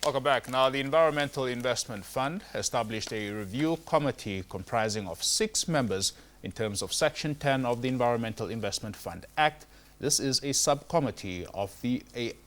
Welcome back. Now, the Environmental Investment Fund established a review committee comprising of 6 members in terms of Section 10 of the Environmental Investment Fund Act. This is a subcommittee of the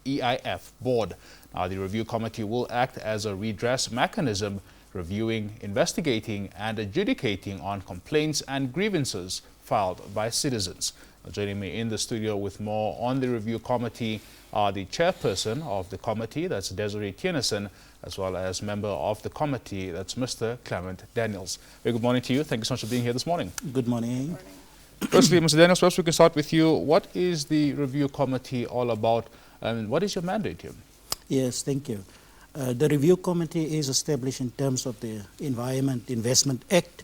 EIF board. Now, the review committee will act as a redress mechanism, reviewing, investigating, and adjudicating on complaints and grievances filed by citizens. Joining me in the studio with more on the review committee are the chairperson of the committee, that's Desiree Theunissen, as well as member of the committee, that's Mr. Clement Daniels. Very good morning to you. Thank you so much for being here this morning. Good morning. Good morning. Firstly, Mr. Daniels, perhaps we can start with you. What is the review committee all about, and what is your mandate here? Yes, thank you. The review committee is established in terms of the Environment Investment Act,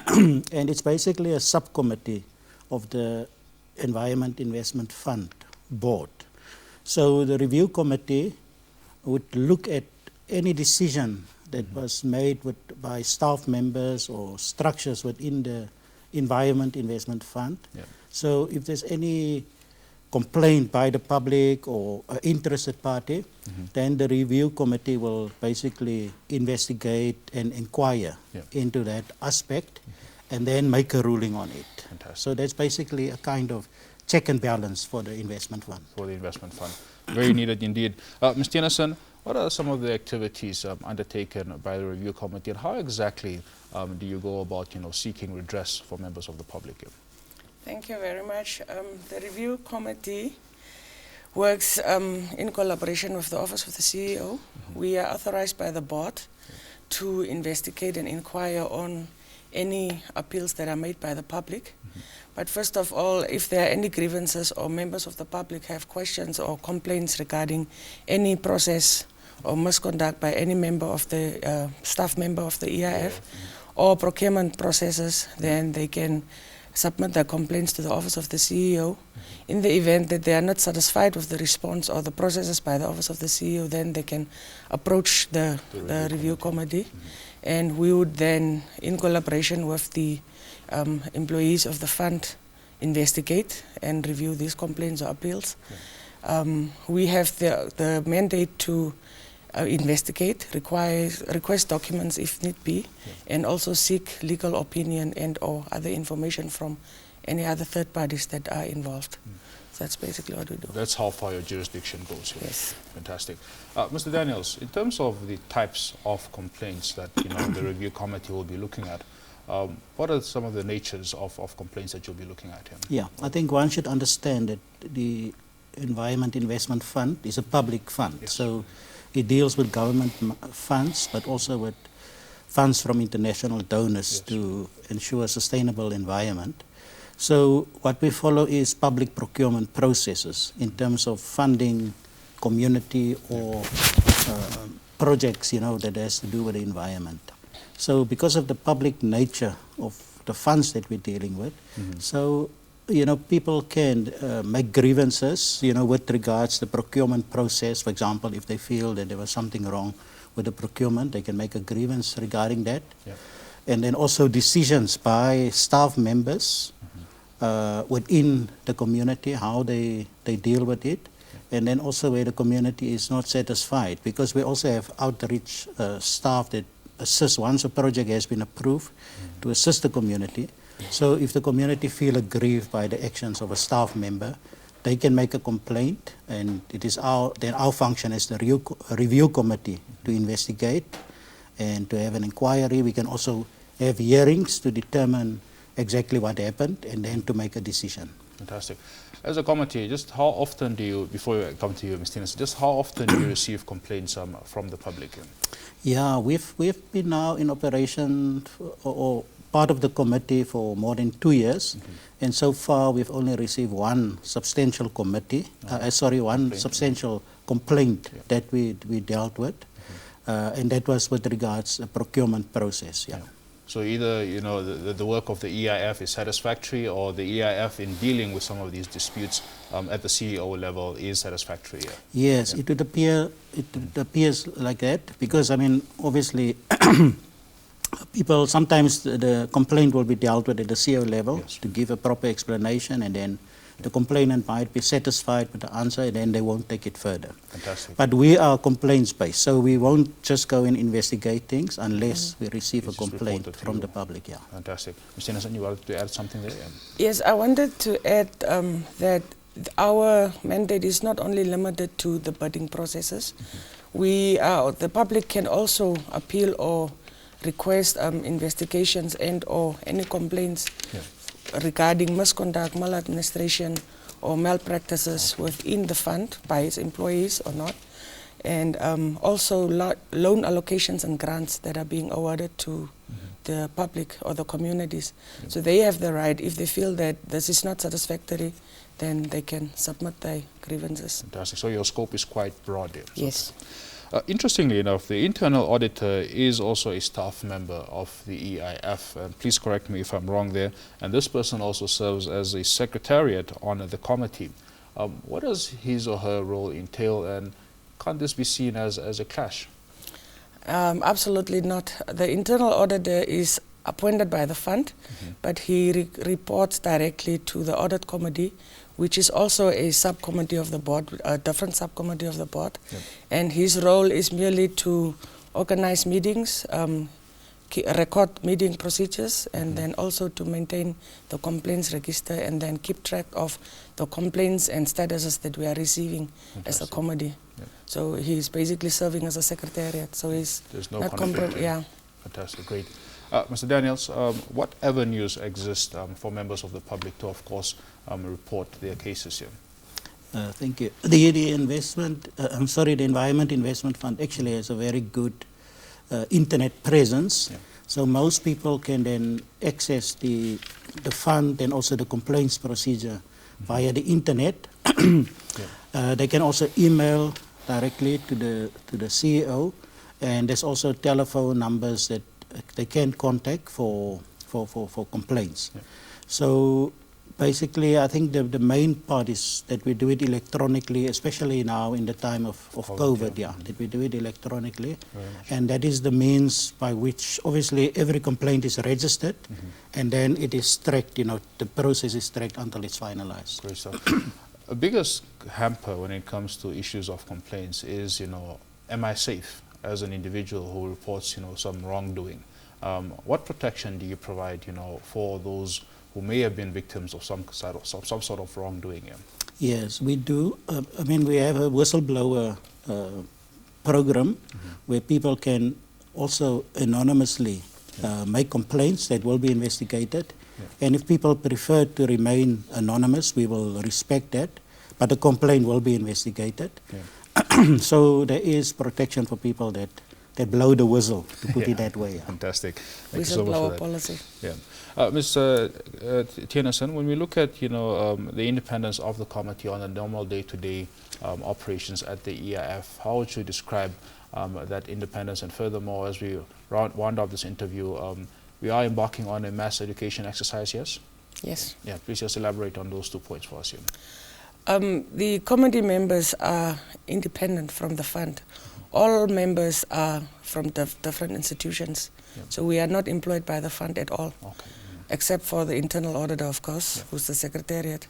and it's basically a subcommittee of the Environment Investment Fund board. So the review committee would look at any decision that was made by staff members or structures within the Environment Investment Fund. Yeah. So if there's any complaint by the public or an interested party, then the review committee will basically investigate and inquire into that aspect and then make a ruling on it. Fantastic. So that's basically a kind of check and balance for the investment fund. For the investment fund. Very needed indeed. Ms. Theunissen, what are some of the activities undertaken by the review committee, and how exactly do you go about, seeking redress for members of the public? Thank you very much. The review committee works in collaboration with the Office of the CEO. We are authorized by the board to investigate and inquire on any appeals that are made by the public. But first of all, if there are any grievances or members of the public have questions or complaints regarding any process or misconduct by any member of the staff member of the EIF or procurement processes, then they can submit their complaints to the Office of the CEO. In the event that they are not satisfied with the response or the processes by the Office of the CEO, then they can approach the review committee. And we would then, in collaboration with the employees of the fund, investigate and review these complaints or appeals. We have the mandate to investigate, request documents if need be, and also seek legal opinion and or other information from any other third parties that are involved. So that's basically what we do. That's how far your jurisdiction goes here. Yes. Fantastic. Mr. Daniels, in terms of the types of complaints that the review committee will be looking at, what are some of the natures of complaints that you'll be looking at here? Yeah, I think one should understand that the Environment Investment Fund is a public fund. Yes. So it deals with government funds, but also with funds from international donors to ensure a sustainable environment. So what we follow is public procurement processes in terms of funding community or projects, that has to do with the environment. So because of the public nature of the funds that we're dealing with, so people can make grievances, with regards to the procurement process. For example, if they feel that there was something wrong with the procurement, they can make a grievance regarding that. Yeah. And then also decisions by staff members within the community, how they deal with it. Yeah. And then also where the community is not satisfied, because we also have outreach staff that assist once a project has been approved to assist the community. So if the community feel aggrieved by the actions of a staff member, they can make a complaint, and it is our function as the review committee to investigate and to have an inquiry. We can also have hearings to determine exactly what happened and then to make a decision. Fantastic. As a committee, just how often do you, before I come to you, Ms. Theunissen, just how often do you receive complaints from the public? Yeah, we've been now in operation or part of the committee for more than 2 years, and so far we've only received one substantial substantial complaint that we dealt with, and that was with regards to the procurement process. Yeah. So either the work of the EIF is satisfactory, or the EIF in dealing with some of these disputes at the CEO level is satisfactory. Yes, it would appear. It appears like that, because obviously. People, sometimes the complaint will be dealt with at the CEO level to give a proper explanation, and then The complainant might be satisfied with the answer and then they won't take it further. Fantastic. But we are complaints-based, so we won't just go and investigate things unless we receive a complaint from the public. Yeah. Fantastic. Ms. Theunissen, you wanted to add something there? Yes, I wanted to add that our mandate is not only limited to the bidding processes. The public can also appeal or request investigations and or any complaints regarding misconduct, maladministration or malpractices within the fund by its employees or not. And also loan allocations and grants that are being awarded to the public or the communities. So they have the right, if they feel that this is not satisfactory, then they can submit their grievances. Fantastic. So your scope is quite broad there. Yes. Interestingly enough, the internal auditor is also a staff member of the EIF. Please correct me if I'm wrong there. And this person also serves as a secretariat on the committee. What does his or her role entail, and can't this be seen as a clash? Absolutely not. The internal auditor is appointed by the fund, but he reports directly to the audit committee, which is also a subcommittee of the board, a different subcommittee of the board. And his role is merely to organize meetings, record meeting procedures, and then also to maintain the complaints register and then keep track of the complaints and statuses that we are receiving as a committee. So he's basically serving as a secretariat. So there's no conflict. Fantastic, great. Mr. Daniels, what avenues exist for members of the public to, of course, report their cases here? Thank you. The Environment Investment Fund actually has a very good internet presence. So most people can then access the fund and also the complaints procedure via the internet. They can also email directly to the CEO, and there's also telephone numbers that they can contact for complaints. So basically, I think the main part is that we do it electronically, especially now in the time of COVID, that we do it electronically. And that is the means by which, obviously, every complaint is registered, and then it is tracked, the process is tracked until it's finalized. Great stuff. A biggest hamper when it comes to issues of complaints is, am I safe as an individual who reports, some wrongdoing? What protection do you provide, for those who may have been victims of some sort of wrongdoing? Yes, we do. We have a whistleblower program where people can also anonymously make complaints that will be investigated. And if people prefer to remain anonymous, we will respect that. But the complaint will be investigated. So there is protection for people that blow the whistle, to put it that way. Fantastic. Thank you so much for that. Policy. Mr. Theunissen, when we look at the independence of the committee on a normal day-to-day operations at the EIF, how would you describe that independence? And furthermore, as we round up this interview, we are embarking on a mass education exercise, yes? Yes. Yeah, please just elaborate on those 2 points for us here. The committee members are independent from the fund. All members are from different institutions. So we are not employed by the fund at all, except for the internal auditor, of course, who's the secretariat.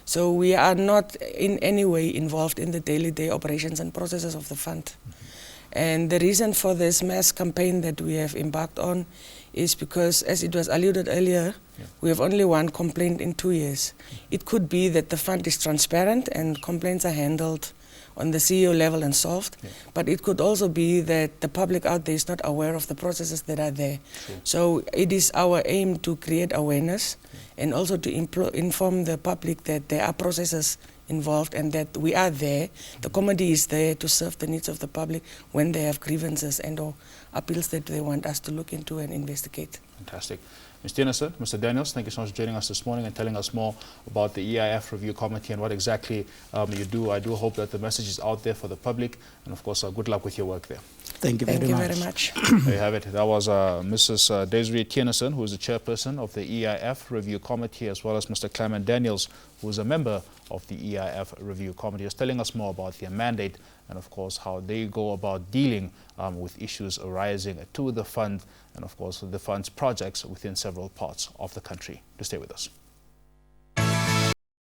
So we are not in any way involved in the day-to-day operations and processes of the fund. And the reason for this mass campaign that we have embarked on is because, as it was alluded earlier, we have only one complaint in 2 years. It could be that the fund is transparent and complaints are handled on the CEO level and solved, but it could also be that the public out there is not aware of the processes that are there. So it is our aim to create awareness and also to inform the public that there are processes involved and that we are there. The committee is there to serve the needs of the public when they have grievances and or appeals that they want us to look into and investigate. Fantastic. Ms. Theunissen, Mr. Daniels, thank you so much for joining us this morning and telling us more about the EIF Review Committee and what exactly you do. I do hope that the message is out there for the public, and of course, good luck with your work there. Thank you very much. There you have it. That was Mrs. Desiree Theunissen, who is the chairperson of the EIF Review Committee, as well as Mr. Clement Daniels, who is a member of the EIF Review Committee, is telling us more about their mandate and, of course, how they go about dealing with issues arising to the fund and, of course, the fund's projects within several parts of the country. To stay with us.